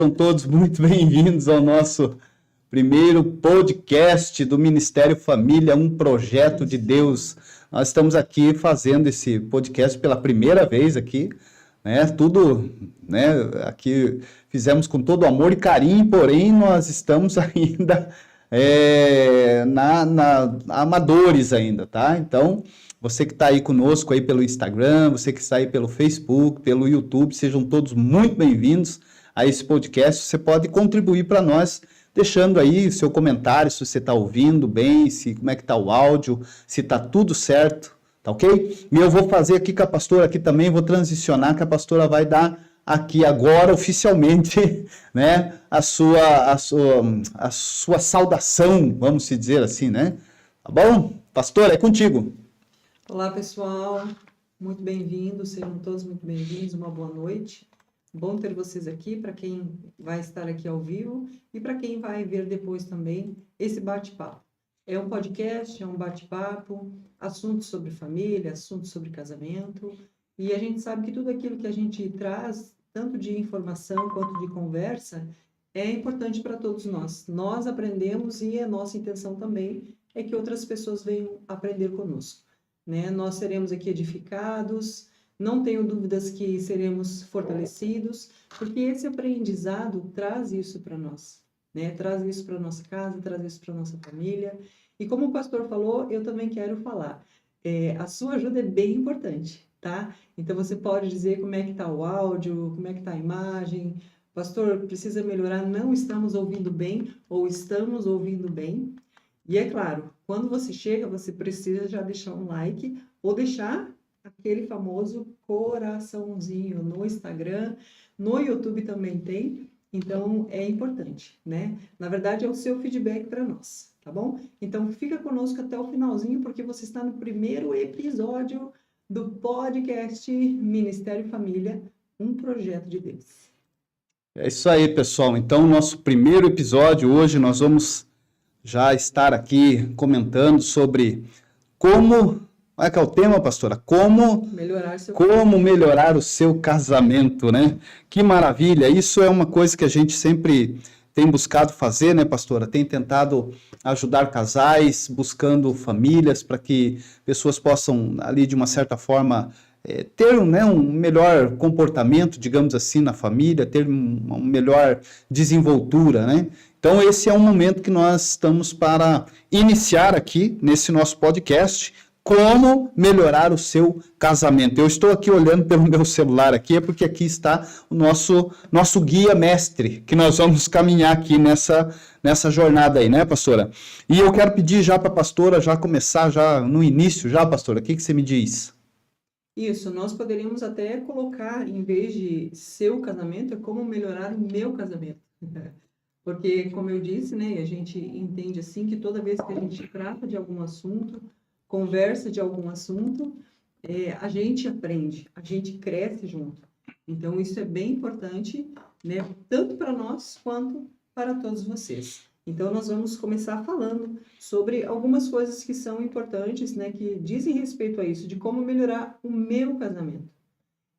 São todos muito bem-vindos ao nosso primeiro podcast do Ministério Família, um projeto de Deus. Nós estamos aqui fazendo esse podcast pela primeira vez aqui, né? Tudo, né? Aqui fizemos com todo amor e carinho, porém nós estamos ainda amadores ainda, tá? Então, você que está aí conosco aí pelo Instagram, você que está aí pelo Facebook, pelo YouTube, sejam todos muito bem-vindos a esse podcast. Você pode contribuir para nós, deixando aí o seu comentário, se você está ouvindo bem, como é que está o áudio, se está tudo certo, tá ok? E eu vou fazer aqui com a pastora aqui também, vou transicionar, que a pastora vai dar aqui agora, oficialmente, né, a sua saudação, vamos dizer assim, né? Tá bom? Pastora, é contigo. Olá, pessoal. Muito bem-vindos, sejam todos muito bem-vindos, uma boa noite. Bom ter vocês aqui, para quem vai estar aqui ao vivo e para quem vai ver depois também esse bate-papo. É um podcast, é um bate-papo, assuntos sobre família, assuntos sobre casamento, e a gente sabe que tudo aquilo que a gente traz, tanto de informação quanto de conversa, é importante para todos nós. Nós aprendemos e a nossa intenção também é que outras pessoas venham aprender conosco, né? Nós seremos aqui edificados. Não tenho dúvidas que seremos fortalecidos, porque esse aprendizado traz isso para nós, né? Traz isso para a nossa casa, traz isso para a nossa família. E como o pastor falou, eu também quero falar. A sua ajuda é bem importante, tá? Então, você pode dizer como é que está o áudio, como é que está a imagem. Pastor, precisa melhorar, não estamos ouvindo bem ou estamos ouvindo bem. E é claro, quando você chega, você precisa já deixar um like ou deixar aquele famoso coraçãozinho no Instagram, no YouTube também tem, então é importante, né? Na verdade, é o seu feedback para nós, tá bom? Então, fica conosco até o finalzinho, porque você está no primeiro episódio do podcast Ministério Família, um projeto de Deus. É isso aí, pessoal. Então, nosso primeiro episódio, hoje nós vamos já estar aqui comentando sobre como... Qual é que é o tema, pastora? Como melhorar o seu casamento, né? Que maravilha! Isso é uma coisa que a gente sempre tem buscado fazer, né, pastora? Tem tentado ajudar casais, buscando famílias, para que pessoas possam, ali, de uma certa forma, ter, né, um melhor comportamento, digamos assim, na família, ter uma melhor desenvoltura, né? Então, esse é um momento que nós estamos para iniciar aqui, nesse nosso podcast, como melhorar o seu casamento. Eu estou aqui olhando pelo meu celular aqui, é porque aqui está o nosso guia mestre, que nós vamos caminhar aqui nessa jornada aí, né, pastora? E eu quero pedir já para a pastora já começar, já no início, já, pastora, o que você me diz? Isso, nós poderíamos até colocar, em vez de seu casamento, é como melhorar o meu casamento. Porque, como eu disse, né, a gente entende assim que toda vez que a gente trata de algum assunto, conversa de algum assunto, a gente aprende, a gente cresce junto. Então, isso é bem importante, né, tanto para nós quanto para todos vocês. Então, nós vamos começar falando sobre algumas coisas que são importantes, né, que dizem respeito a isso, de como melhorar o meu casamento.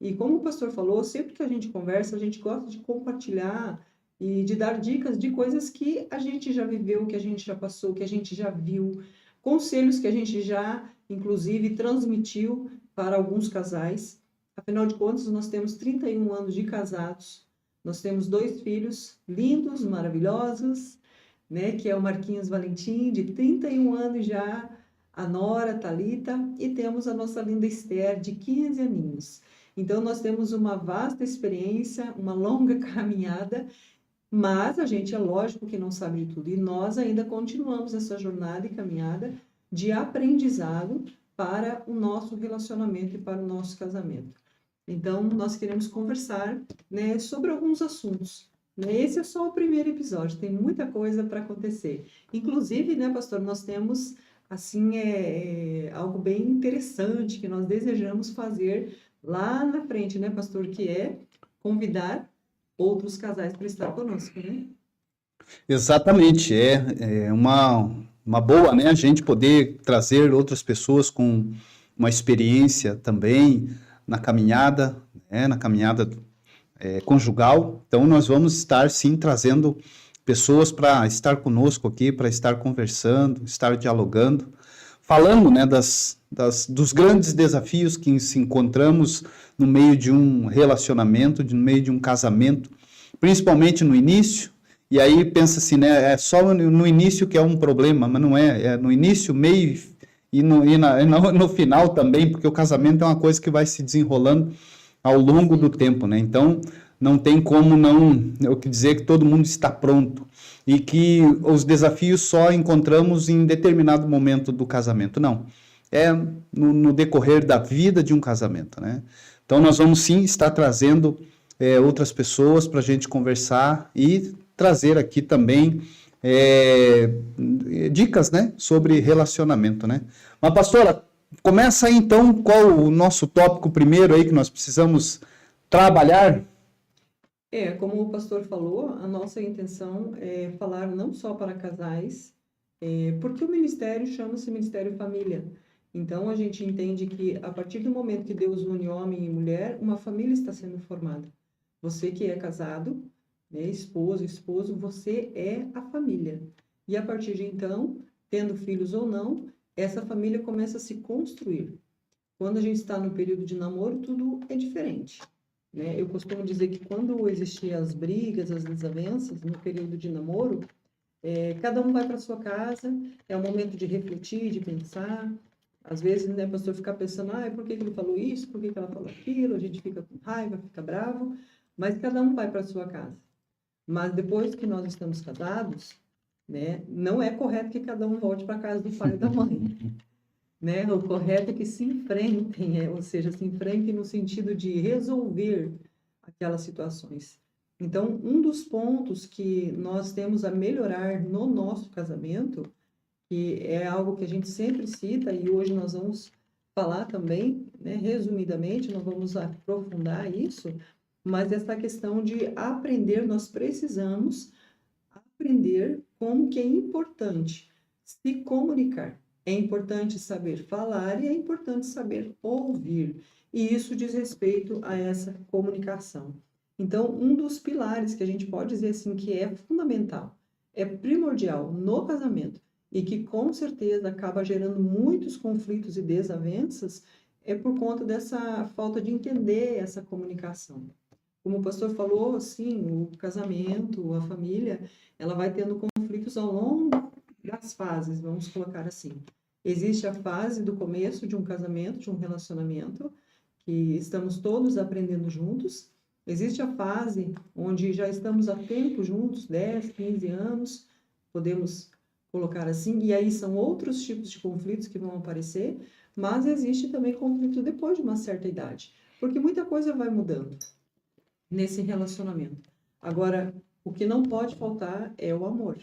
E como o pastor falou, sempre que a gente conversa, a gente gosta de compartilhar e de dar dicas de coisas que a gente já viveu, que a gente já passou, que a gente já viu, conselhos que a gente já, inclusive, transmitiu para alguns casais. Afinal de contas, nós temos 31 anos de casados, nós temos 2 filhos lindos, maravilhosos, né, que é o Marquinhos Valentim, de 31 anos já, a Nora, Thalita, e temos a nossa linda Esther, de 15 aninhos. Então, nós temos uma vasta experiência, uma longa caminhada, mas a gente é lógico que não sabe de tudo. E nós ainda continuamos essa jornada e caminhada de aprendizado para o nosso relacionamento e para o nosso casamento. Então, nós queremos conversar, né, sobre alguns assuntos. Né? Esse é só o primeiro episódio, tem muita coisa para acontecer. Inclusive, né, pastor, nós temos, assim, algo bem interessante que nós desejamos fazer lá na frente, né, pastor, que é convidar outros casais para estar conosco, né? Exatamente, é uma boa, né, a gente poder trazer outras pessoas com uma experiência também na caminhada, né, conjugal. Então, nós vamos estar, sim, trazendo pessoas para estar conosco aqui, para estar conversando, estar dialogando, falando, né, dos grandes desafios que se encontramos no meio de um relacionamento, no meio de um casamento, principalmente no início. E aí pensa assim, né, é só no início que é um problema, mas não é, é no início, meio e no final também, porque o casamento é uma coisa que vai se desenrolando ao longo do tempo, né? Então, não tem como não eu dizer que todo mundo está pronto e que os desafios só encontramos em determinado momento do casamento. Não, é no decorrer da vida de um casamento, né? Então, nós vamos sim estar trazendo outras pessoas para a gente conversar e trazer aqui também dicas, né, sobre relacionamento, né? Mas, pastora, começa aí então, qual o nosso tópico primeiro aí que nós precisamos trabalhar? Como o pastor falou, a nossa intenção é falar não só para casais, porque o ministério chama-se Ministério Família. Então, a gente entende que a partir do momento que Deus une homem e mulher, uma família está sendo formada. Você que é casado, né, esposo, você é a família. E a partir de então, tendo filhos ou não, essa família começa a se construir. Quando a gente está no período de namoro, tudo é diferente, né? Eu costumo dizer que quando existiam as brigas, as desavenças, no período de namoro, cada um vai para sua casa, é um momento de refletir, de pensar. Às vezes, né, o pastor fica pensando, por que ele falou isso, por que ela falou aquilo, a gente fica com raiva, fica bravo, mas cada um vai para sua casa. Mas depois que nós estamos casados, né, não é correto que cada um volte para a casa do pai e da mãe. Né? O correto é que se enfrentem, ou seja, se enfrentem no sentido de resolver aquelas situações. Então, um dos pontos que nós temos a melhorar no nosso casamento, que é algo que a gente sempre cita, e hoje nós vamos falar também, né, resumidamente, não vamos aprofundar isso, mas essa questão de aprender, nós precisamos aprender como que é importante se comunicar. É importante saber falar e é importante saber ouvir. E isso diz respeito a essa comunicação. Então, um dos pilares que a gente pode dizer assim que é fundamental, é primordial no casamento e que com certeza acaba gerando muitos conflitos e desavenças, é por conta dessa falta de entender essa comunicação. Como o pastor falou, sim, o casamento, a família, ela vai tendo conflitos ao longo das fases, vamos colocar assim. Existe a fase do começo de um casamento, de um relacionamento, que estamos todos aprendendo juntos. Existe a fase onde já estamos há tempo juntos, 10, 15 anos, podemos colocar assim, e aí são outros tipos de conflitos que vão aparecer, mas existe também conflito depois de uma certa idade, porque muita coisa vai mudando nesse relacionamento. Agora, o que não pode faltar é o amor.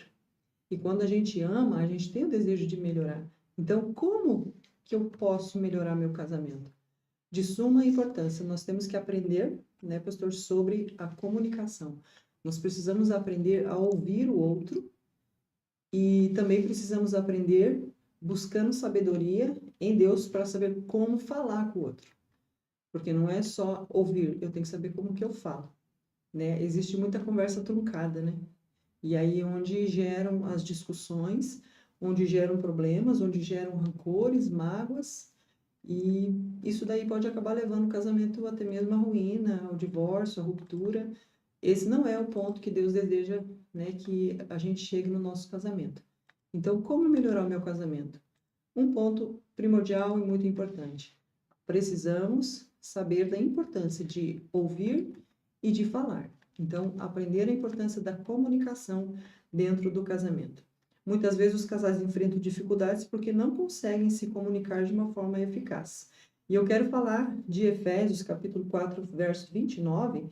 E quando a gente ama, a gente tem o desejo de melhorar. Então, como que eu posso melhorar meu casamento? De suma importância, nós temos que aprender, né, pastor, sobre a comunicação. Nós precisamos aprender a ouvir o outro e também precisamos aprender buscando sabedoria em Deus para saber como falar com o outro. Porque não é só ouvir, eu tenho que saber como que eu falo, né? Existe muita conversa truncada, né? E aí onde geram as discussões, onde geram problemas, onde geram rancores, mágoas, e isso daí pode acabar levando o casamento até mesmo à ruína, ao divórcio, à ruptura. Esse não é o ponto que Deus deseja, né, que a gente chegue no nosso casamento. Então, como melhorar o meu casamento? Um ponto primordial e muito importante. Precisamos saber da importância de ouvir e de falar. Então, aprender a importância da comunicação dentro do casamento. Muitas vezes os casais enfrentam dificuldades porque não conseguem se comunicar de uma forma eficaz. E eu quero falar de Efésios, capítulo 4, verso 29,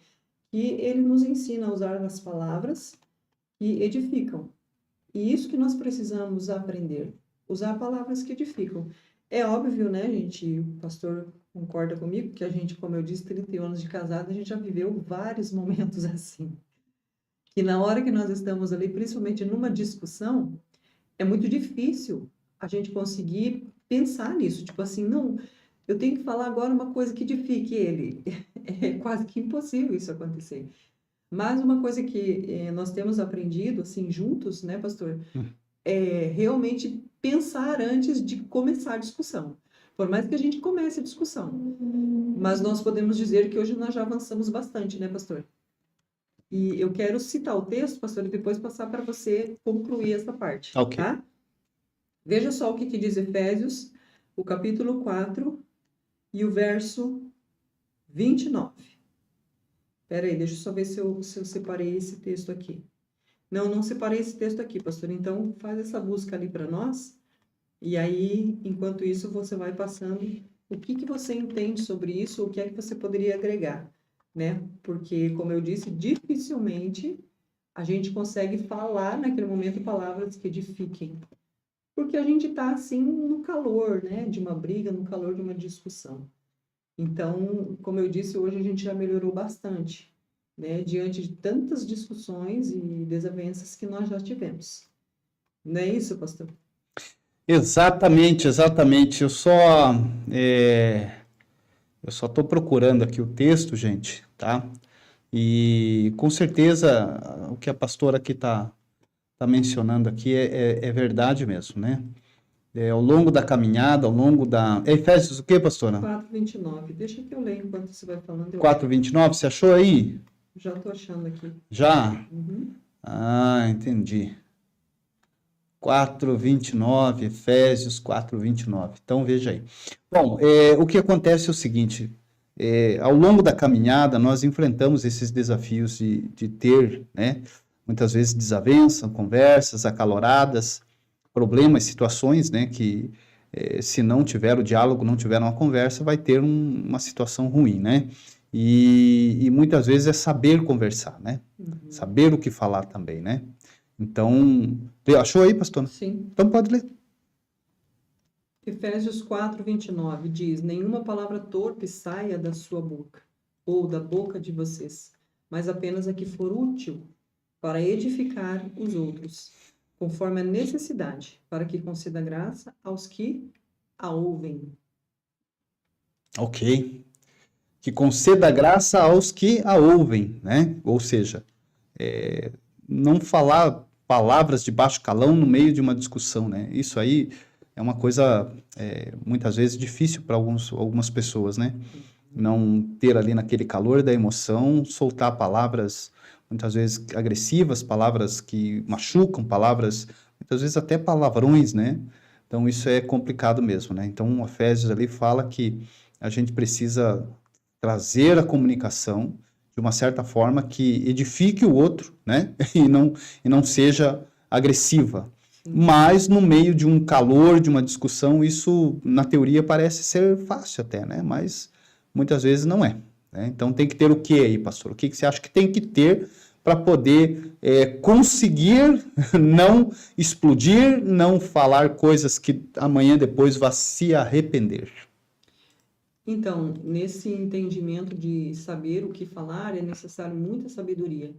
que ele nos ensina a usar as palavras que edificam. E isso que nós precisamos aprender, usar palavras que edificam. É óbvio, né, gente, o pastor concorda comigo, que a gente, como eu disse, 31 anos de casado, a gente já viveu vários momentos assim. Que na hora que nós estamos ali, principalmente numa discussão, é muito difícil a gente conseguir pensar nisso. Tipo assim, não, eu tenho que falar agora uma coisa que edifique ele. é quase que impossível isso acontecer. Mas uma coisa que nós temos aprendido, assim, juntos, né, pastor, é realmente pensar antes de começar a discussão. Por mais que a gente comece a discussão. Mas nós podemos dizer que hoje nós já avançamos bastante, né, pastor? E eu quero citar o texto, pastor, e depois passar para você concluir essa parte, Ok. tá? Veja só o que diz Efésios, o capítulo 4 e o verso 29. Espera aí, deixa eu só ver se eu separei esse texto aqui. Não separei esse texto aqui, pastor. Então, faz essa busca ali para nós. E aí, enquanto isso, você vai passando o que você entende sobre isso, o que é que você poderia agregar, né? Porque, como eu disse, dificilmente a gente consegue falar naquele momento palavras que edifiquem. Porque a gente está, assim, no calor, né? De uma briga, no calor de uma discussão. Então, como eu disse, hoje a gente já melhorou bastante, né? Diante de tantas discussões e desavenças que nós já tivemos. Não é isso, pastor? Exatamente, exatamente. Eu só estou procurando aqui o texto, gente, tá? E com certeza o que a pastora aqui tá mencionando aqui é verdade mesmo, né? Ao longo da caminhada, ao longo da... É Efésios o quê, pastora? 4:29. Deixa que eu leio enquanto você vai falando. 4:29, você achou aí? Já estou achando aqui. Já? Uhum. Ah, entendi. 4:29, Efésios 4:29. Então, veja aí. Bom, o que acontece é o seguinte, ao longo da caminhada, nós enfrentamos esses desafios de ter, né, muitas vezes desavenças, conversas acaloradas, problemas, situações, né, que se não tiver o diálogo, não tiver uma conversa, vai ter uma situação ruim, né? E muitas vezes é saber conversar, né? Uhum. Saber o que falar também, né? Então, achou aí, pastor? Sim. Então pode ler. Efésios 4:29 diz: nenhuma palavra torpe saia da sua boca, ou da boca de vocês, mas apenas a que for útil para edificar os outros, conforme a necessidade, para que conceda graça aos que a ouvem. Ok. Que conceda graça aos que a ouvem, né? Ou seja, não falar palavras de baixo calão no meio de uma discussão, né? Isso aí é uma coisa muitas vezes difícil para algumas pessoas, né? Não ter ali naquele calor da emoção, soltar palavras muitas vezes agressivas, palavras que machucam, palavras, muitas vezes até palavrões, né? Então isso é complicado mesmo, né? Então o Efésios ali fala que a gente precisa trazer a comunicação de uma certa forma que edifique o outro, né? E não seja agressiva. Mas no meio de um calor, de uma discussão, isso na teoria parece ser fácil até, né? Mas muitas vezes não é, né? Então tem que ter o que aí, pastor? O que você acha que tem que ter para poder conseguir não explodir, não falar coisas que amanhã depois vá se arrepender? Então, nesse entendimento de saber o que falar, é necessário muita sabedoria.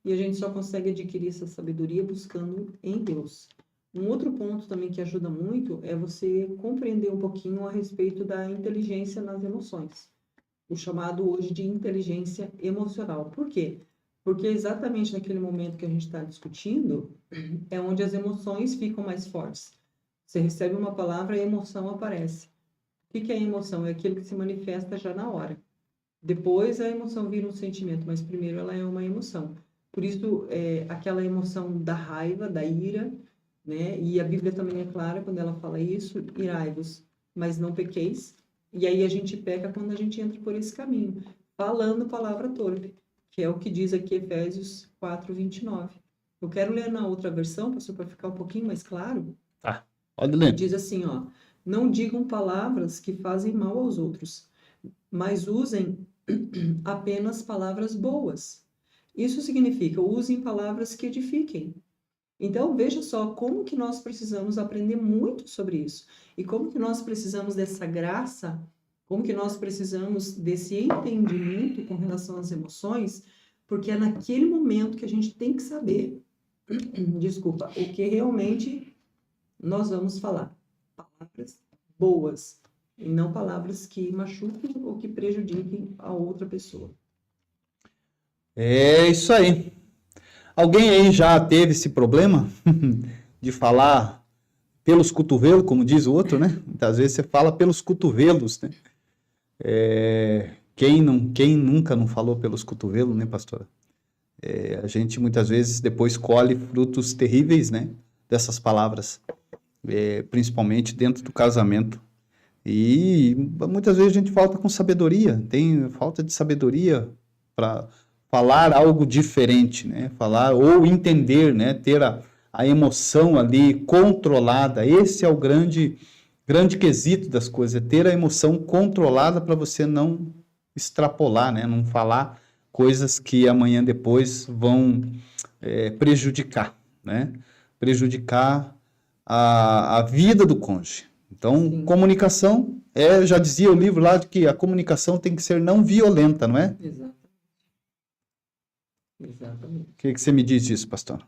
E a gente só consegue adquirir essa sabedoria buscando em Deus. Um outro ponto também que ajuda muito é você compreender um pouquinho a respeito da inteligência nas emoções. O chamado hoje de inteligência emocional. Por quê? Porque exatamente naquele momento que a gente está discutindo, é onde as emoções ficam mais fortes. Você recebe uma palavra e a emoção aparece. O que é emoção? É aquilo que se manifesta já na hora. Depois a emoção vira um sentimento, mas primeiro ela é uma emoção. Por isso, aquela emoção da raiva, da ira, né? E a Bíblia também é clara quando ela fala isso: irai-vos, mas não pequeis. E aí a gente peca quando a gente entra por esse caminho, falando palavra torpe, que é o que diz aqui Efésios 4:29. Eu quero ler na outra versão, pastor, para ficar um pouquinho mais claro. Tá, pode ler. Diz assim, ó: não digam palavras que fazem mal aos outros, mas usem apenas palavras boas. Isso significa, usem palavras que edifiquem. Então, veja só como que nós precisamos aprender muito sobre isso. E como que nós precisamos dessa graça, como que nós precisamos desse entendimento com relação às emoções, porque é naquele momento que a gente tem que saber, desculpa, o que realmente nós vamos falar. Palavras boas. e não palavras que machuquem ou que prejudiquem a outra pessoa. É isso aí. Alguém aí já teve esse problema de falar pelos cotovelos, como diz o outro, né? Muitas vezes você fala pelos cotovelos, né? Quem nunca não falou pelos cotovelos, né, pastora? A gente muitas vezes depois colhe frutos terríveis, né? Dessas palavras, principalmente dentro do casamento. E muitas vezes a gente falta com sabedoria, tem falta de sabedoria para falar algo diferente, né? Falar ou entender, né? Ter a emoção ali controlada. Esse é o grande quesito das coisas, é ter a emoção controlada para você não extrapolar, né? Não falar coisas que amanhã depois vão prejudicar, né? Prejudicar a vida do cônjuge. Então, Sim, comunicação, já dizia o livro lá de que a comunicação tem que ser não violenta, não é? exatamente. O que você me diz disso, pastor?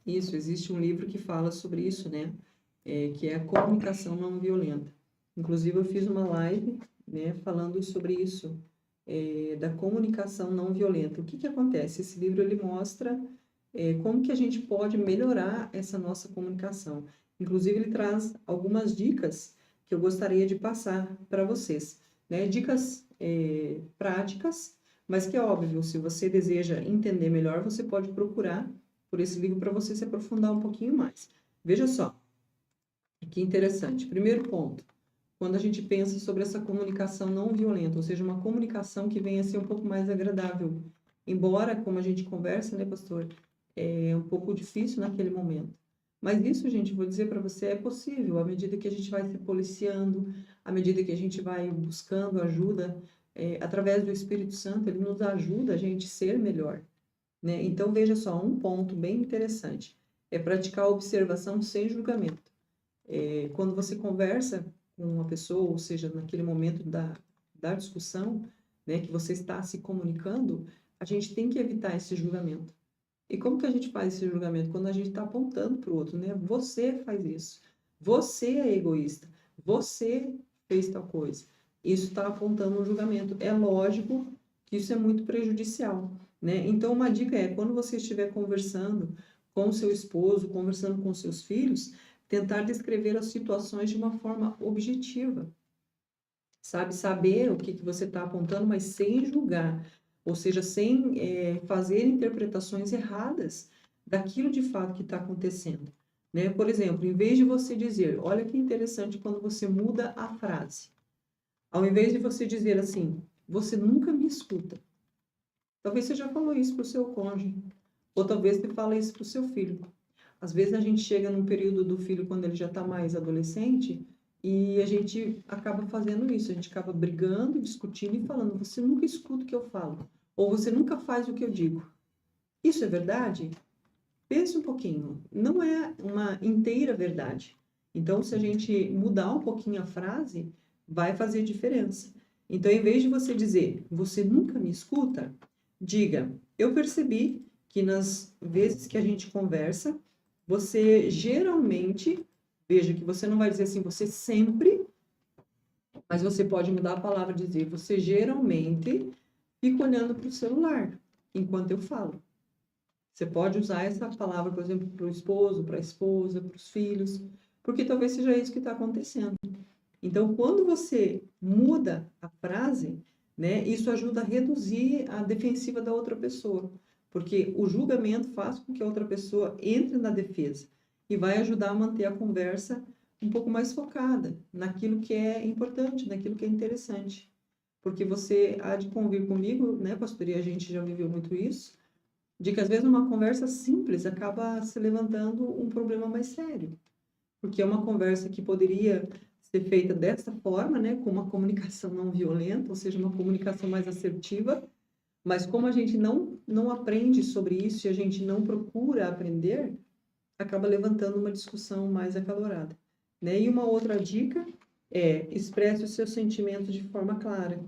Isso, existe um livro que fala sobre isso, né? Que é a comunicação não violenta. Inclusive, eu fiz uma live, né, falando sobre isso, da comunicação não violenta. O que que acontece? Esse livro, ele mostra como que a gente pode melhorar essa nossa comunicação. Inclusive, ele traz algumas dicas que eu gostaria de passar para vocês, né? Dicas práticas, mas que é óbvio, se você deseja entender melhor, você pode procurar por esse livro para você se aprofundar um pouquinho mais. Veja só, que interessante. Primeiro ponto, quando a gente pensa sobre essa comunicação não violenta, ou seja, uma comunicação que venha a ser um pouco mais agradável. Embora, como a gente conversa, né, pastor, é um pouco difícil naquele momento. Mas isso, gente, vou dizer para você, é possível, à medida que a gente vai se policiando, à medida que a gente vai buscando ajuda, através do Espírito Santo, ele nos ajuda a gente ser melhor, né? Então, veja só, um ponto bem interessante é praticar a observação sem julgamento. Quando você conversa com uma pessoa, ou seja, naquele momento da discussão, né, que você está se comunicando, a gente tem que evitar esse julgamento. E como que a gente faz esse julgamento? Quando a gente está apontando para o outro, né? Você faz isso. Você é egoísta. Você fez tal coisa. Isso está apontando um julgamento. É lógico que isso é muito prejudicial, né? Então, uma dica é, quando você estiver conversando com o seu esposo, conversando com seus filhos, tentar descrever as situações de uma forma objetiva. Sabe? Saber o que você está apontando, mas sem julgar. Ou seja, sem fazer interpretações erradas daquilo de fato que está acontecendo. Né? Por exemplo, em vez de você dizer, olha que interessante quando você muda a frase. Ao invés de você dizer assim, você nunca me escuta. Talvez você já falou isso para o seu cônjuge. Ou talvez você fale isso para o seu filho. Às vezes a gente chega num período do filho quando ele já está mais adolescente e a gente acaba fazendo isso, a gente acaba brigando, discutindo e falando, você nunca escuta o que eu falo, ou você nunca faz o que eu digo. Isso é verdade? Pense um pouquinho, não é uma inteira verdade. Então, se a gente mudar um pouquinho a frase, vai fazer diferença. Então, em vez de você dizer, você nunca me escuta, diga, eu percebi que nas vezes que a gente conversa, você geralmente, veja que você não vai dizer assim, você sempre, mas você pode mudar a palavra e dizer, você geralmente fica olhando para o celular enquanto eu falo. Você pode usar essa palavra, por exemplo, para o esposo, para a esposa, para os filhos, porque talvez seja isso que está acontecendo. Então, quando você muda a frase, né, isso ajuda a reduzir a defensiva da outra pessoa, porque o julgamento faz com que a outra pessoa entre na defesa e vai ajudar a manter a conversa um pouco mais focada naquilo que é importante, naquilo que é interessante. Porque você há de convir comigo, né, pastor, e a gente já viveu muito isso, de que às vezes uma conversa simples acaba se levantando um problema mais sério. Porque é uma conversa que poderia ser feita dessa forma, né, com uma comunicação não violenta, ou seja, uma comunicação mais assertiva, mas como a gente não aprende sobre isso e a gente não procura aprender, acaba levantando uma discussão mais acalorada, né? E uma outra dica é expresse os seus sentimentos de forma clara,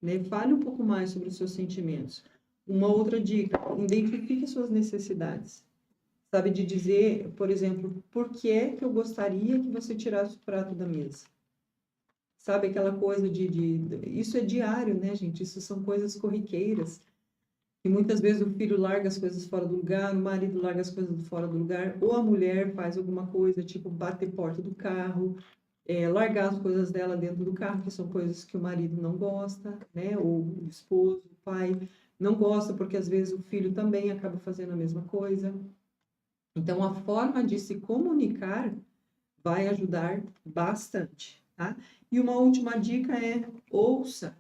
né? Fale um pouco mais sobre os seus sentimentos. Uma outra dica, identifique suas necessidades. Sabe, de dizer, por exemplo, por que é que eu gostaria que você tirasse o prato da mesa? sabe, aquela coisa isso é diário, né, gente? Isso são coisas corriqueiras. E muitas vezes o filho larga as coisas fora do lugar, o marido larga as coisas fora do lugar, ou a mulher faz alguma coisa, tipo bater porta do carro, largar as coisas dela dentro do carro, que são coisas que o marido não gosta, né? Ou o esposo, o pai não gosta, porque às vezes o filho também acaba fazendo a mesma coisa. Então, a forma de se comunicar vai ajudar bastante, tá? E uma última dica é ouça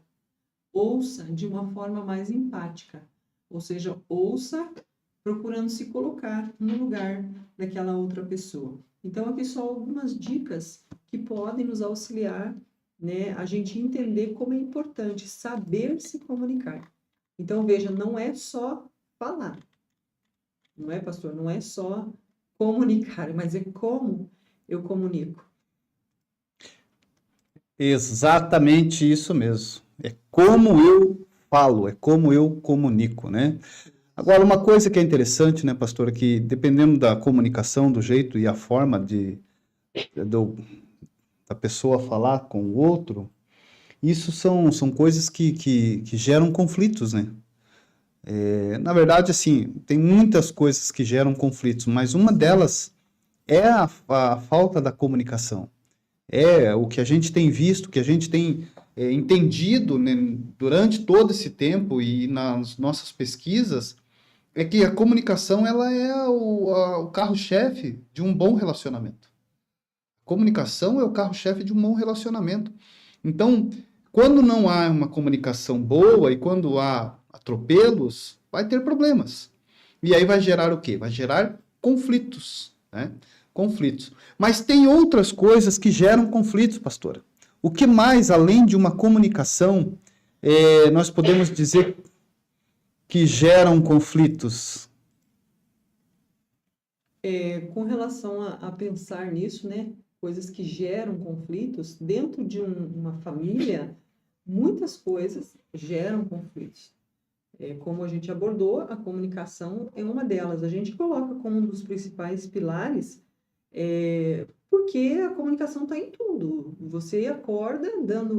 de uma forma mais empática, ou seja, ouça procurando se colocar no lugar daquela outra pessoa. Então, aqui só algumas dicas que podem nos auxiliar, né, a gente entender como é importante saber se comunicar. Então, veja, não é só falar, não é, pastor? Não é só comunicar, mas é como eu comunico. Exatamente isso mesmo. É como eu falo, é como eu comunico, né? Agora, uma coisa que é interessante, né, pastora, que dependendo da comunicação, do jeito e a forma da pessoa falar com o outro, isso são coisas que geram conflitos, né? Na verdade, assim, tem muitas coisas que geram conflitos, mas uma delas é a falta da comunicação. É o que a gente tem visto, que a gente tem entendido, né, durante todo esse tempo e nas nossas pesquisas, é que a comunicação ela é o carro-chefe de um bom relacionamento. Comunicação é o carro-chefe de um bom relacionamento. Então, quando não há uma comunicação boa e quando há atropelos, vai ter problemas. E aí vai gerar o quê? Vai gerar conflitos, né? Conflitos. Mas tem outras coisas que geram conflitos, pastora. O que mais, além de uma comunicação, nós podemos dizer que geram conflitos? Com relação a pensar nisso, né? Coisas que geram conflitos, dentro de uma família, muitas coisas geram conflitos. Como a gente abordou, a comunicação é uma delas. A gente coloca como um dos principais pilares, porque a comunicação está em tudo. Você acorda,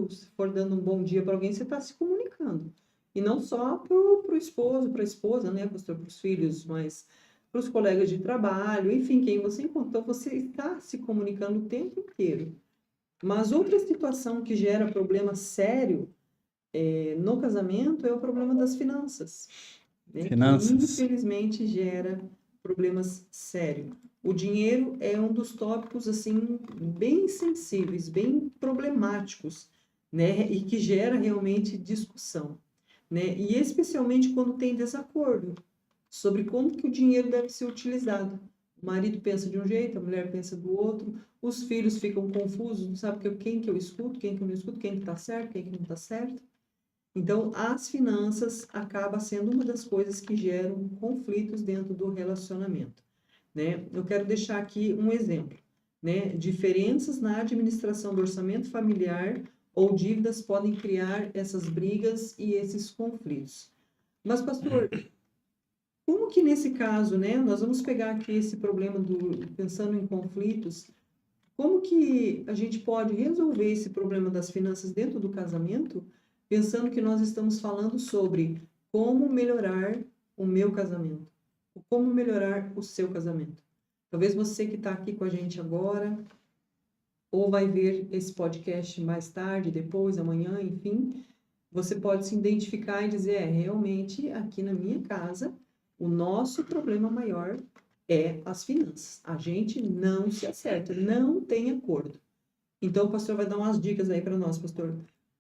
se for dando um bom dia para alguém, você está se comunicando. E não só para o esposo, para a esposa, né, para os filhos, mas para os colegas de trabalho, enfim, quem você encontrou, você está se comunicando o tempo inteiro. Mas outra situação que gera problema sério no casamento é o problema das finanças, né? Finanças. Que infelizmente gera problemas sérios. O dinheiro é um dos tópicos assim bem sensíveis, bem problemáticos, né? E que gera realmente discussão, né? E especialmente quando tem desacordo sobre como que o dinheiro deve ser utilizado. O marido pensa de um jeito, a mulher pensa do outro, os filhos ficam confusos, não sabem quem que eu escuto, quem que eu não escuto, quem que está certo, quem que não está certo. Então, as finanças acaba sendo uma das coisas que geram conflitos dentro do relacionamento, né? Eu quero deixar aqui um exemplo, né? Diferenças na administração do orçamento familiar ou dívidas podem criar essas brigas e esses conflitos. Mas, pastor, como que nesse caso, né? Nós vamos pegar aqui esse problema pensando em conflitos, como que a gente pode resolver esse problema das finanças dentro do casamento, pensando que nós estamos falando sobre como melhorar o meu casamento, ou como melhorar o seu casamento. Talvez você que está aqui com a gente agora, ou vai ver esse podcast mais tarde, depois, amanhã, enfim, você pode se identificar e dizer, realmente, aqui na minha casa, o nosso problema maior é as finanças. A gente não se acerta, não tem acordo. Então, o pastor vai dar umas dicas aí para nós, pastor.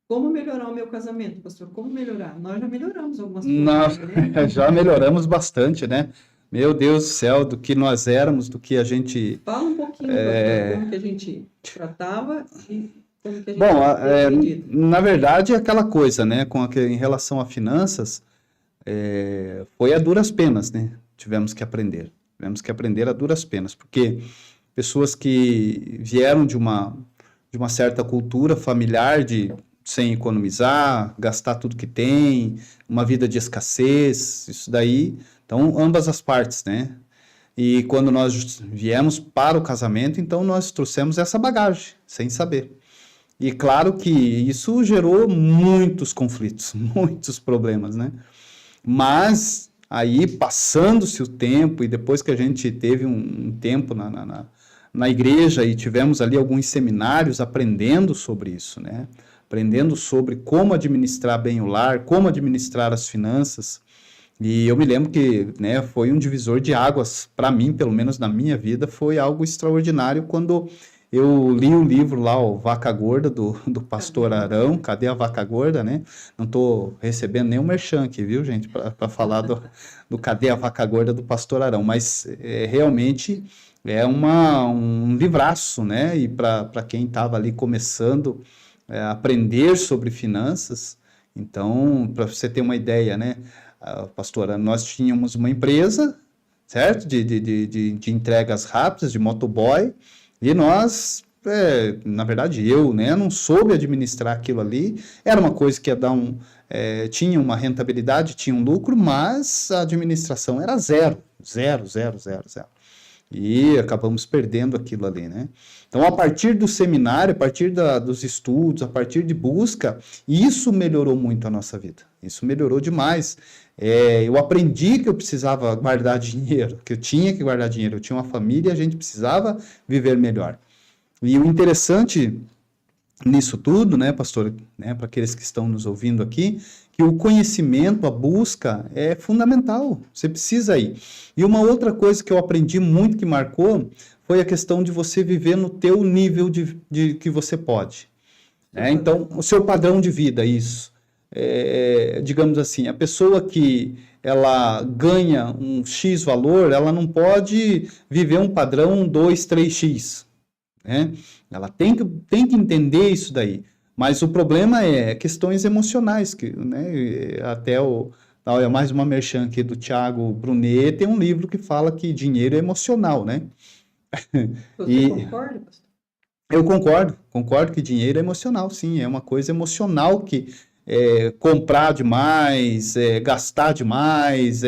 Como melhorar o meu casamento, pastor? Como melhorar? Nós já melhoramos algumas coisas, Nós né? já melhoramos bastante, né? Meu Deus do céu, do que nós éramos, do que a gente... Fala um pouquinho, pastor, como que a gente tratava e como que a gente Bom, tem aprendido. na verdade é aquela coisa, né? Em relação a finanças, foi a duras penas, né? Tivemos que aprender a duras penas, porque pessoas que vieram de uma certa cultura familiar sem economizar, gastar tudo que tem, uma vida de escassez, isso daí, então ambas as partes, né? E quando nós viemos para o casamento, então nós trouxemos essa bagagem, sem saber. E claro que isso gerou muitos conflitos, muitos problemas, né? Mas aí, passando-se o tempo, e depois que a gente teve um tempo na igreja e tivemos ali alguns seminários aprendendo sobre isso, né? Aprendendo sobre como administrar bem o lar, como administrar as finanças. E eu me lembro que, né, foi um divisor de águas, para mim, pelo menos na minha vida, foi algo extraordinário quando eu li o livro lá, o Vaca Gorda, do Pastor Arão. Cadê a Vaca Gorda, né? Não estou recebendo nenhum merchan aqui, viu, gente, para falar do Cadê a Vaca Gorda do Pastor Arão, mas realmente é um livraço, né? E para quem estava ali começando a aprender sobre finanças, então, para você ter uma ideia, né, pastora, nós tínhamos uma empresa, certo? De entregas rápidas, de motoboy, e nós, na verdade, eu, né, não soube administrar aquilo ali. Era uma coisa que ia dar tinha uma rentabilidade, tinha um lucro, mas a administração era zero, zero, zero, zero, zero. E acabamos perdendo aquilo ali, né? Então, a partir do seminário, a partir dos estudos, a partir de busca, isso melhorou muito a nossa vida. Isso melhorou demais. Eu aprendi que eu precisava guardar dinheiro, que eu tinha que guardar dinheiro. Eu tinha uma família e a gente precisava viver melhor. E o interessante nisso tudo, né, pastor, né, para aqueles que estão nos ouvindo aqui, que o conhecimento, a busca é fundamental, você precisa ir. E uma outra coisa que eu aprendi muito, que marcou, foi a questão de você viver no teu nível de que você pode. Então, o seu padrão de vida, isso. Digamos assim, a pessoa que ela ganha um X valor, ela não pode viver um padrão 2, 3x, né? Ela tem que entender isso daí. Mas o problema é questões emocionais, que, né, até mais uma merchan aqui do Thiago Brunet, tem um livro que fala que dinheiro é emocional, né? Você concorda, pastor? Eu concordo que dinheiro é emocional, sim, é uma coisa emocional que comprar demais, gastar demais,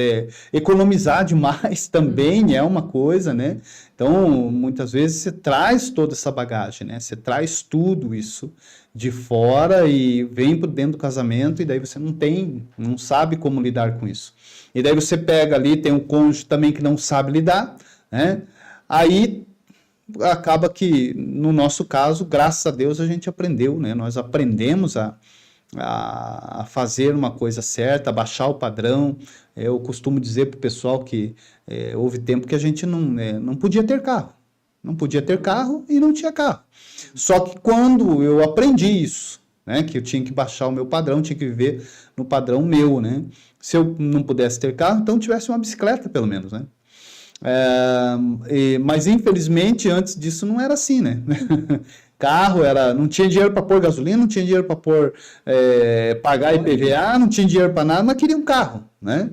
economizar demais também é uma coisa, né? Então, muitas vezes você traz toda essa bagagem, né? Você traz tudo isso de fora e vem para dentro do casamento, e daí você não sabe como lidar com isso. E daí você pega ali, tem um cônjuge também que não sabe lidar, né? Aí acaba que, no nosso caso, graças a Deus, a gente aprendeu, né? Nós aprendemos a fazer uma coisa certa, a baixar o padrão. Eu costumo dizer para o pessoal que houve tempo que a gente não podia ter carro. Não podia ter carro e não tinha carro. Só que quando eu aprendi isso, né, que eu tinha que baixar o meu padrão, tinha que viver no padrão meu, né? Se eu não pudesse ter carro, então tivesse uma bicicleta, pelo menos, né? Mas infelizmente antes disso não era assim, né? Carro não tinha dinheiro para pôr gasolina, não tinha dinheiro para pagar IPVA, não tinha dinheiro para nada, mas queria um carro, né?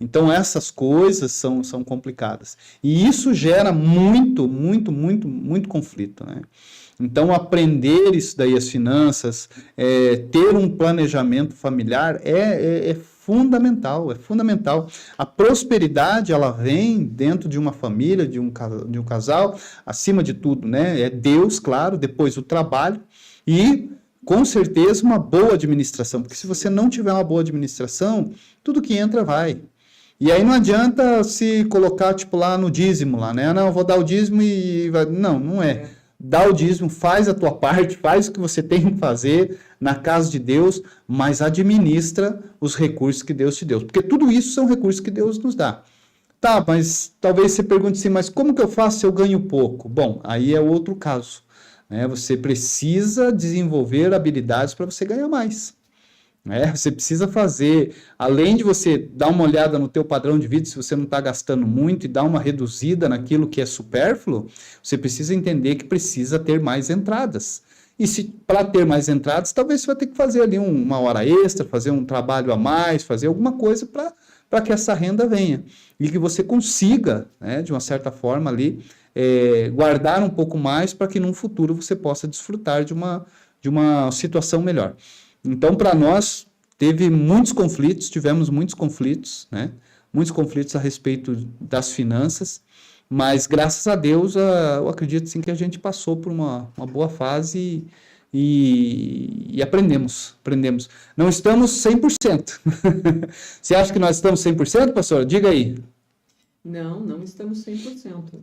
Então essas coisas são complicadas. E isso gera muito, muito, muito, muito conflito, né? Então aprender isso daí, as finanças, ter um planejamento familiar é fundamental, é fundamental. A prosperidade, ela vem dentro de uma família, de um casal, acima de tudo, né? É Deus, claro, depois o trabalho e, com certeza, uma boa administração, porque se você não tiver uma boa administração, tudo que entra vai. E aí não adianta se colocar, tipo, lá no dízimo, lá, né? Não, eu vou dar o dízimo e vai. Não é. Dá o dízimo, faz a tua parte, faz o que você tem que fazer na casa de Deus, mas administra os recursos que Deus te deu. Porque tudo isso são recursos que Deus nos dá. Tá, mas talvez você pergunte assim, mas como que eu faço se eu ganho pouco? Bom, aí é outro caso, né? Você precisa desenvolver habilidades para você ganhar mais. Você precisa fazer, além de você dar uma olhada no teu padrão de vida, se você não está gastando muito, e dar uma reduzida naquilo que é supérfluo, você precisa entender que precisa ter mais entradas. E se para ter mais entradas, talvez você vai ter que fazer ali uma hora extra, fazer um trabalho a mais, fazer alguma coisa para que essa renda venha. E que você consiga, né, de uma certa forma ali, guardar um pouco mais para que num futuro você possa desfrutar de uma situação melhor. Então, para nós, tivemos muitos conflitos, né? Muitos conflitos a respeito das finanças, mas graças a Deus, eu acredito sim que a gente passou por uma boa fase e aprendemos. Não estamos 100%. Você acha que nós estamos 100%, pastor? Diga aí. Não estamos 100%.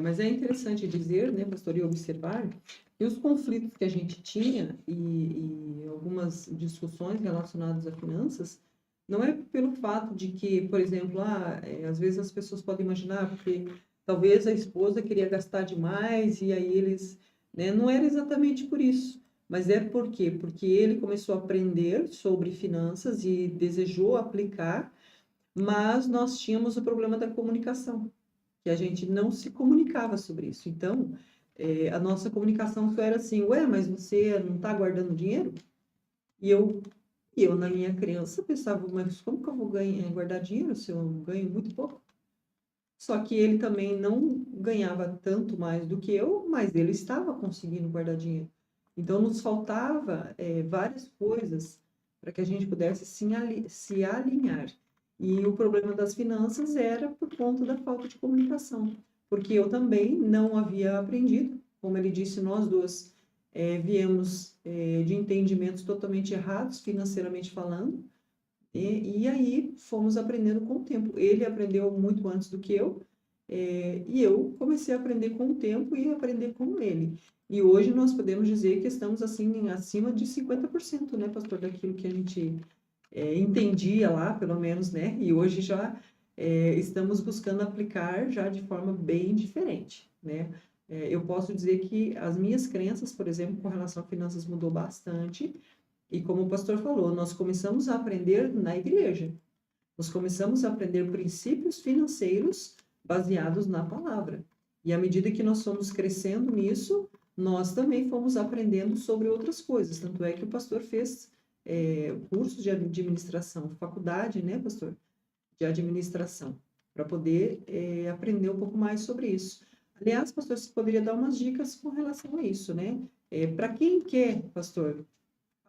Mas é interessante dizer, né, pastor, e observar que os conflitos que a gente tinha e algumas discussões relacionadas a finanças, não é pelo fato de que, por exemplo, às vezes as pessoas podem imaginar, porque talvez a esposa queria gastar demais e aí eles, né, não era exatamente por isso. Mas por quê? Porque ele começou a aprender sobre finanças e desejou aplicar, mas nós tínhamos o problema da comunicação, que a gente não se comunicava sobre isso. Então, a nossa comunicação só era assim, mas você não está guardando dinheiro? E eu, na minha criança, pensava, mas como que eu vou guardar dinheiro se eu ganho muito pouco? Só que ele também não ganhava tanto mais do que eu, mas ele estava conseguindo guardar dinheiro. Então, nos faltava várias coisas para que a gente pudesse se alinhar. E o problema das finanças era por conta da falta de comunicação, porque eu também não havia aprendido. Como ele disse, nós duas viemos de entendimentos totalmente errados, financeiramente falando, e aí fomos aprendendo com o tempo. Ele aprendeu muito antes do que eu, e eu comecei a aprender com o tempo e aprender com ele. E hoje nós podemos dizer que estamos assim acima de 50%, né, pastor, daquilo que a gente entendia lá, pelo menos, né? E hoje já estamos buscando aplicar já de forma bem diferente, né? Eu posso dizer que as minhas crenças, por exemplo, com relação a finanças mudou bastante. E como o pastor falou, nós começamos a aprender na igreja. Nós começamos a aprender princípios financeiros baseados na palavra. E à medida que nós fomos crescendo nisso, nós também fomos aprendendo sobre outras coisas. Tanto é que o pastor fez cursos de administração, faculdade, né, pastor? De administração, para poder aprender um pouco mais sobre isso. Aliás, pastor, você poderia dar umas dicas com relação a isso, né? Para quem quer, pastor,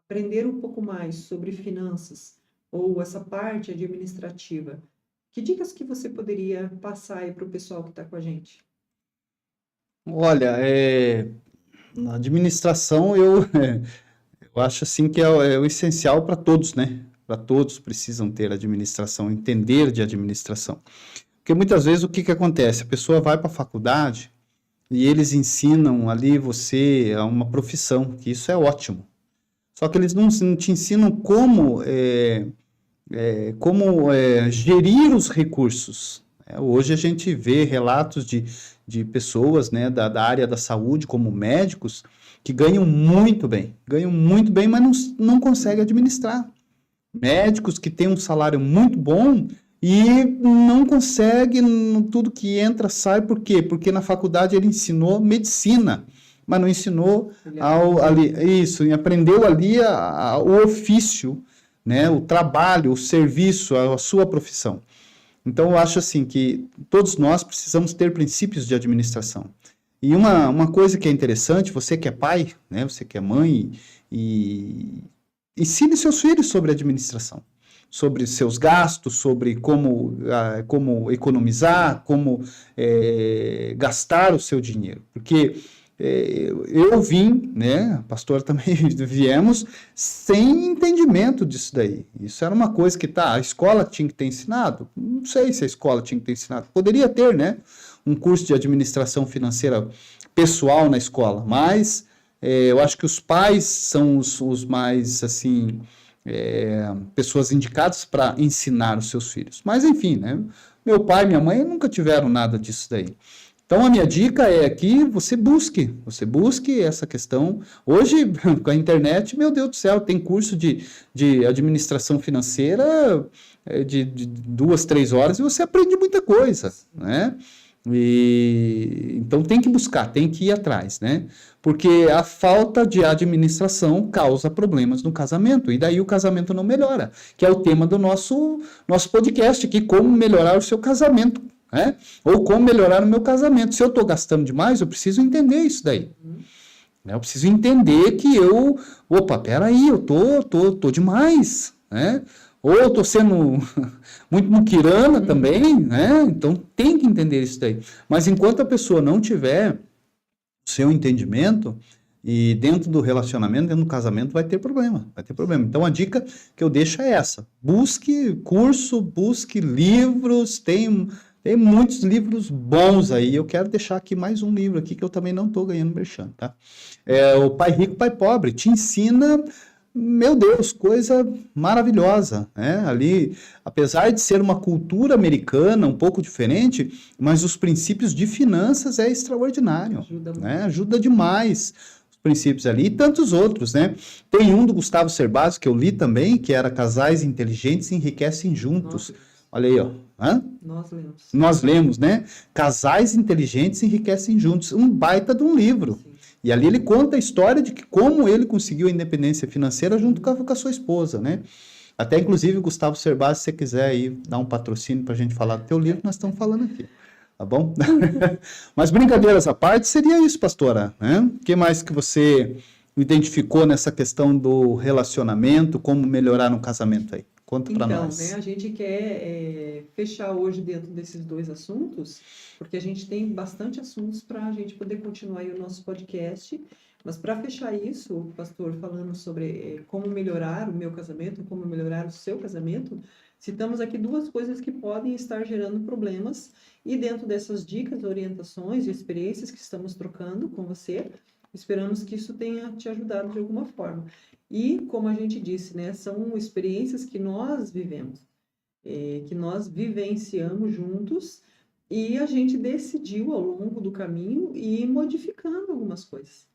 aprender um pouco mais sobre finanças ou essa parte administrativa, que dicas que você poderia passar aí para o pessoal que está com a gente? Olha, na administração eu acho assim que é o essencial para todos, né? Para todos precisam ter administração, entender de administração. Porque muitas vezes o que acontece? A pessoa vai para a faculdade e eles ensinam ali você a uma profissão, que isso é ótimo. Só que eles não te ensinam como gerir os recursos. Hoje a gente vê relatos de pessoas, né, da área da saúde, como médicos, que ganham muito bem, mas não conseguem administrar. Médicos que têm um salário muito bom e não conseguem, tudo que entra sai, por quê? Porque na faculdade ele ensinou medicina, mas não ensinou aprendeu ali o ofício, né, o trabalho, o serviço, a sua profissão. Então eu acho assim que todos nós precisamos ter princípios de administração. E uma coisa que é interessante, você que é pai, né, você que é mãe, ensine seus filhos sobre administração, sobre seus gastos, sobre como economizar, como gastar o seu dinheiro. Porque eu vim, né, a pastora também viemos, sem entendimento disso daí. Isso era uma coisa que a escola tinha que ter ensinado. Não sei se a escola tinha que ter ensinado. Poderia ter, né, um curso de administração financeira pessoal na escola, mas eu acho que os pais são os mais, assim, pessoas indicadas para ensinar os seus filhos. Mas, enfim, né, meu pai e minha mãe nunca tiveram nada disso daí. Então, a minha dica é que você busque essa questão. Hoje, com a internet, meu Deus do céu, tem curso de administração financeira de 2, 3 horas e você aprende muita coisa, né? Então, tem que buscar, tem que ir atrás, né? Porque a falta de administração causa problemas no casamento, e daí o casamento não melhora, que é o tema do nosso podcast aqui, como melhorar o seu casamento. Ou como melhorar o meu casamento. Se eu estou gastando demais, eu preciso entender isso daí. Eu preciso entender que peraí, eu tô demais, né? Ou eu estou sendo muito muquirana também, né? Então tem que entender isso daí. Mas enquanto a pessoa não tiver o seu entendimento, E dentro do relacionamento, dentro do casamento, vai ter problema, vai ter problema. Então, a dica que eu deixo é essa. Busque curso, busque livros, tem muitos livros bons aí. Eu quero deixar aqui mais um livro aqui que eu também não estou ganhando merchan, tá? É o Pai Rico, Pai Pobre. Te ensina, meu Deus, coisa maravilhosa, né? Ali, apesar de ser uma cultura americana um pouco diferente, mas os princípios de finanças é extraordinário, Ajuda muito. né? Ajuda demais os princípios ali e tantos outros, né? Tem um do Gustavo Cerbasi que eu li também, que era Casais Inteligentes Enriquecem Juntos. Nós, Olha aí, ó. Hã? nós lemos. Nós lemos, né? Casais Inteligentes Enriquecem Juntos. Um baita de um livro. Sim. E ali ele conta a história de que como ele conseguiu a independência financeira junto com a sua esposa, né? Até, inclusive, Gustavo Cerbasi, se você quiser aí dar um patrocínio para a gente falar do teu livro, nós estamos falando aqui, tá bom? Mas brincadeiras à parte, seria isso, pastora, né? O que mais que você identificou nessa questão do relacionamento, como melhorar no casamento aí? Conta para Então, nós. né, a gente quer fechar hoje dentro desses dois assuntos, porque a gente tem bastante assuntos para a gente poder continuar aí o nosso podcast. Mas para fechar isso, pastor, falando sobre como melhorar o meu casamento, como melhorar o seu casamento, citamos aqui duas coisas que podem estar gerando problemas, e dentro dessas dicas, orientações e experiências que estamos trocando com você, esperamos que isso tenha te ajudado de alguma forma. E, como a gente disse, né, são experiências que nós vivemos, que nós vivenciamos juntos, e a gente decidiu ao longo do caminho ir modificando algumas coisas.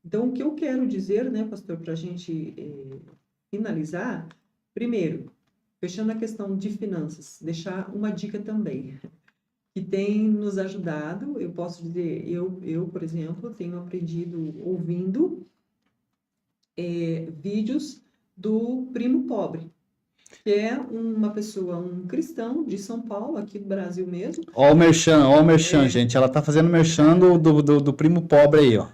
Então, o que eu quero dizer, né, pastor, para a gente finalizar, primeiro, fechando a questão de finanças, deixar uma dica também, que tem nos ajudado. Eu posso dizer, eu, por exemplo, tenho aprendido ouvindo vídeos do Primo Pobre, que é uma pessoa, um cristão de São Paulo, aqui do Brasil mesmo. Ó o merchan, gente. Ela tá fazendo merchan do Primo Pobre aí, ó.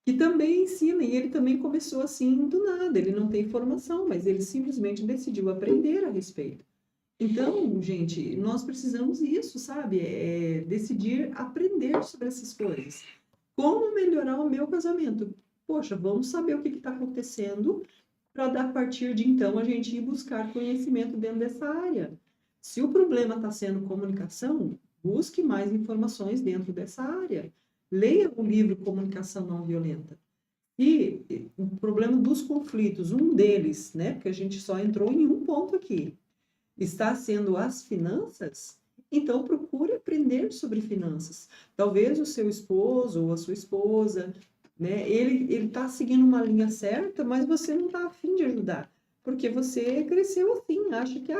Que também ensina, e ele também começou assim do nada, ele não tem formação, mas ele simplesmente decidiu aprender a respeito. Então, gente, nós precisamos isso, sabe? Decidir aprender sobre essas coisas. Como melhorar o meu casamento? Poxa, vamos saber o que está acontecendo para, a partir de então, a gente ir buscar conhecimento dentro dessa área. Se o problema está sendo comunicação, busque mais informações dentro dessa área. Leia o livro Comunicação Não Violenta. E o problema dos conflitos, um deles, né, porque a gente só entrou em um ponto aqui, está sendo as finanças. Então, procure aprender sobre finanças. Talvez o seu esposo ou a sua esposa, né, ele está seguindo uma linha certa, mas você não está a fim de ajudar. Porque você cresceu assim, acha que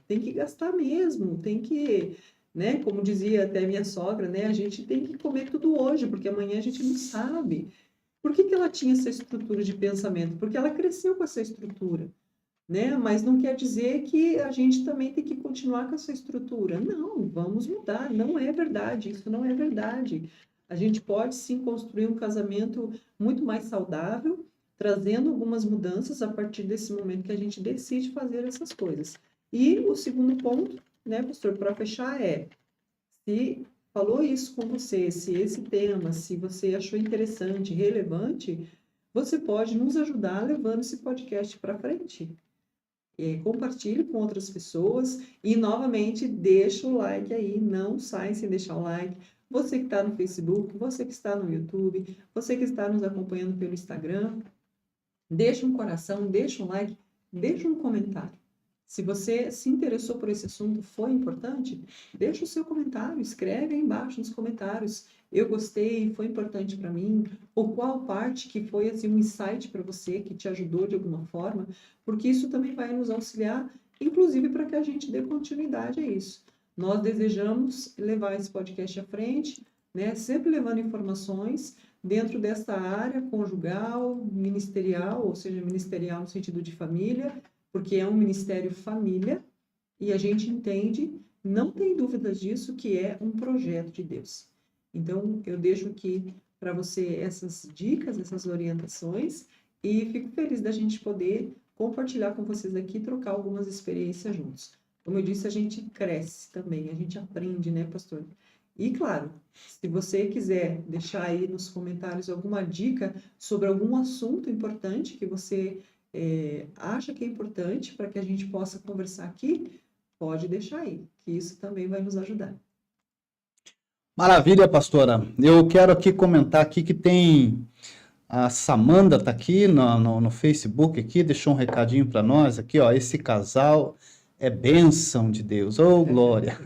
tem que gastar mesmo, tem que, né, como dizia até minha sogra, né, a gente tem que comer tudo hoje, porque amanhã a gente não sabe. Por que ela tinha essa estrutura de pensamento? Porque ela cresceu com essa estrutura, né? Mas não quer dizer que a gente também tem que continuar com essa estrutura. Não, vamos mudar. Não é verdade, isso não é verdade. A gente pode sim construir um casamento muito mais saudável, trazendo algumas mudanças a partir desse momento que a gente decide fazer essas coisas. E o segundo ponto, né, pastor, para fechar se falou isso com você, se esse tema, se você achou interessante, relevante, você pode nos ajudar levando esse podcast para frente. Compartilhe com outras pessoas e, novamente, deixa o like aí, não sai sem deixar o like. Você que está no Facebook, você que está no YouTube, você que está nos acompanhando pelo Instagram, deixa um coração, deixa um like, deixa um comentário. Se você se interessou por esse assunto, foi importante, deixa o seu comentário, escreve aí embaixo nos comentários. Eu gostei, foi importante para mim, ou qual parte que foi assim, um insight para você, que te ajudou de alguma forma, porque isso também vai nos auxiliar, inclusive para que a gente dê continuidade a isso. Nós desejamos levar esse podcast à frente, né, sempre levando informações dentro dessa área conjugal, ministerial, ou seja, ministerial no sentido de família, porque é um ministério família, e a gente entende, não tem dúvidas disso, que é um projeto de Deus. Então, eu deixo aqui para você essas dicas, essas orientações, e fico feliz da gente poder compartilhar com vocês aqui, trocar algumas experiências juntos. Como eu disse, a gente cresce também, a gente aprende, né, pastor? E, claro, se você quiser deixar aí nos comentários alguma dica sobre algum assunto importante que você acha que é importante para que a gente possa conversar aqui, pode deixar aí, que isso também vai nos ajudar. Maravilha, pastora. Eu quero aqui comentar aqui que tem a Samanda está aqui no Facebook, aqui, deixou um recadinho para nós aqui, ó, esse casal é bênção de Deus, oh glória.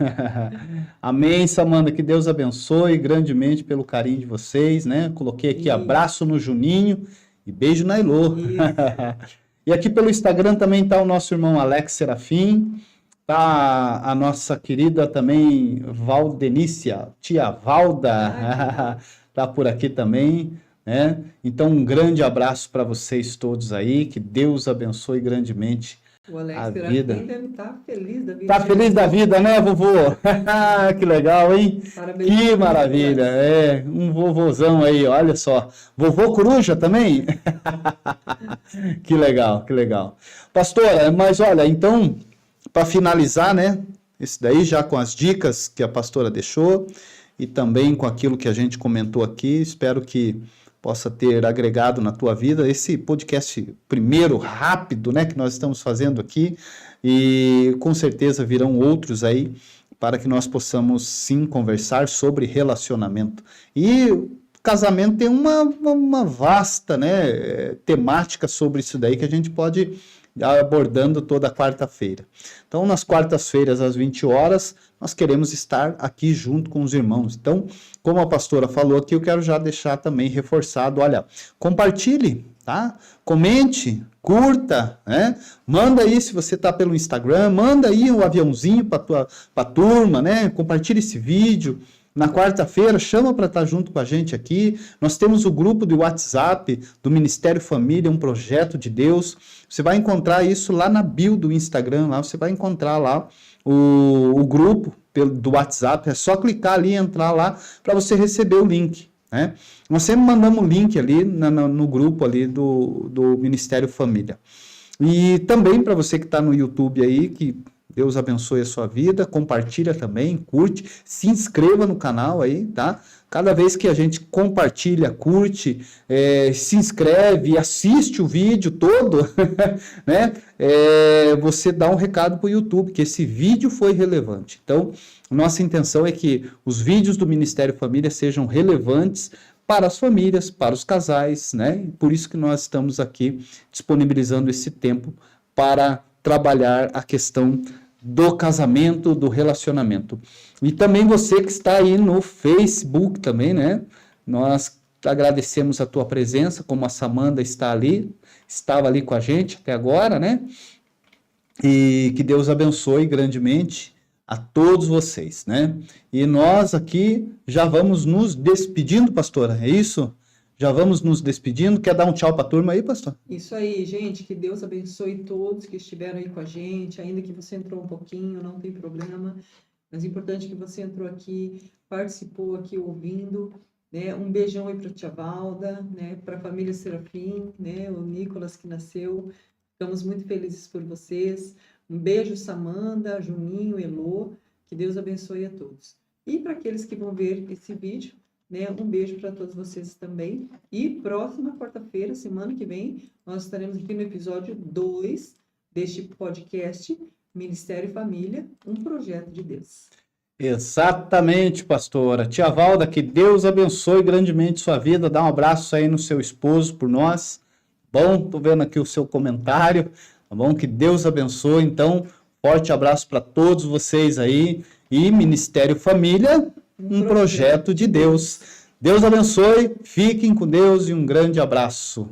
Amém, Samanda, que Deus abençoe grandemente pelo carinho de vocês, né? Coloquei aqui abraço no Juninho e beijo na Elô. E aqui pelo Instagram também está o nosso irmão Alex Serafim, tá a nossa querida também Valdenícia, tia Valda, tá por aqui também. Então, um grande abraço para vocês todos aí, que Deus abençoe grandemente o Alex a vida. Deve estar feliz da vida. Tá feliz da vida, né, vovô? Que legal, hein? Parabéns. Que maravilha, um vovôzão aí, olha só. Vovô Coruja também? Que legal, que legal. Pastora, mas olha, então, para finalizar, né, esse daí já com as dicas que a pastora deixou e também com aquilo que a gente comentou aqui, espero que possa ter agregado na tua vida esse podcast primeiro, rápido, né, que nós estamos fazendo aqui, e com certeza virão outros aí, para que nós possamos sim conversar sobre relacionamento. E o casamento tem uma vasta, né, temática sobre isso daí, que a gente pode abordando toda quarta-feira. Então, nas quartas-feiras, às 20 horas, nós queremos estar aqui junto com os irmãos. Então, como a pastora falou aqui, eu quero já deixar também reforçado, olha, compartilhe, tá? Comente, curta, né? Manda aí, se você tá pelo Instagram, manda aí um aviãozinho para a turma, né? Compartilhe esse vídeo. Na quarta-feira, chama para estar junto com a gente aqui. Nós temos o grupo do WhatsApp do Ministério Família, um projeto de Deus. Você vai encontrar isso lá na bio do Instagram, lá você vai encontrar lá o grupo do WhatsApp. É só clicar ali e entrar lá para você receber o link, né? Nós sempre mandamos o link ali no grupo ali do Ministério Família. E também para você que está no YouTube aí, que Deus abençoe a sua vida, compartilha também, curte, se inscreva no canal aí, tá? Cada vez que a gente compartilha, curte, se inscreve, assiste o vídeo todo, né? Você dá um recado para o YouTube, que esse vídeo foi relevante. Então, nossa intenção é que os vídeos do Ministério Família sejam relevantes para as famílias, para os casais, né? Por isso que nós estamos aqui disponibilizando esse tempo para trabalhar a questão do casamento, do relacionamento. E também você que está aí no Facebook também, né? Nós agradecemos a tua presença, como a Samanda estava ali com a gente até agora, né? E que Deus abençoe grandemente a todos vocês, né? E nós aqui já vamos nos despedindo, pastora, é isso? Já vamos nos despedindo. Quer dar um tchau para a turma aí, pastor? Isso aí, gente. Que Deus abençoe todos que estiveram aí com a gente. Ainda que você entrou um pouquinho, não tem problema. Mas é importante que você entrou aqui, participou aqui ouvindo, né? Um beijão aí para a tia Valda, né? Para a família Serafim, né? O Nicolas que nasceu. Ficamos muito felizes por vocês. Um beijo, Samanda, Juninho, Elô. Que Deus abençoe a todos. E para aqueles que vão ver esse vídeo, né, um beijo para todos vocês também. E próxima quarta-feira, semana que vem, nós estaremos aqui no episódio 2 deste podcast Ministério e Família, um projeto de Deus. Exatamente, pastora. Tia Valda, que Deus abençoe grandemente sua vida. Dá um abraço aí no seu esposo por nós. Bom, tô vendo aqui o seu comentário. Tá bom? Que Deus abençoe. Então, forte abraço para todos vocês aí. E Ministério Família, um projeto de Deus. Deus abençoe, fiquem com Deus e um grande abraço.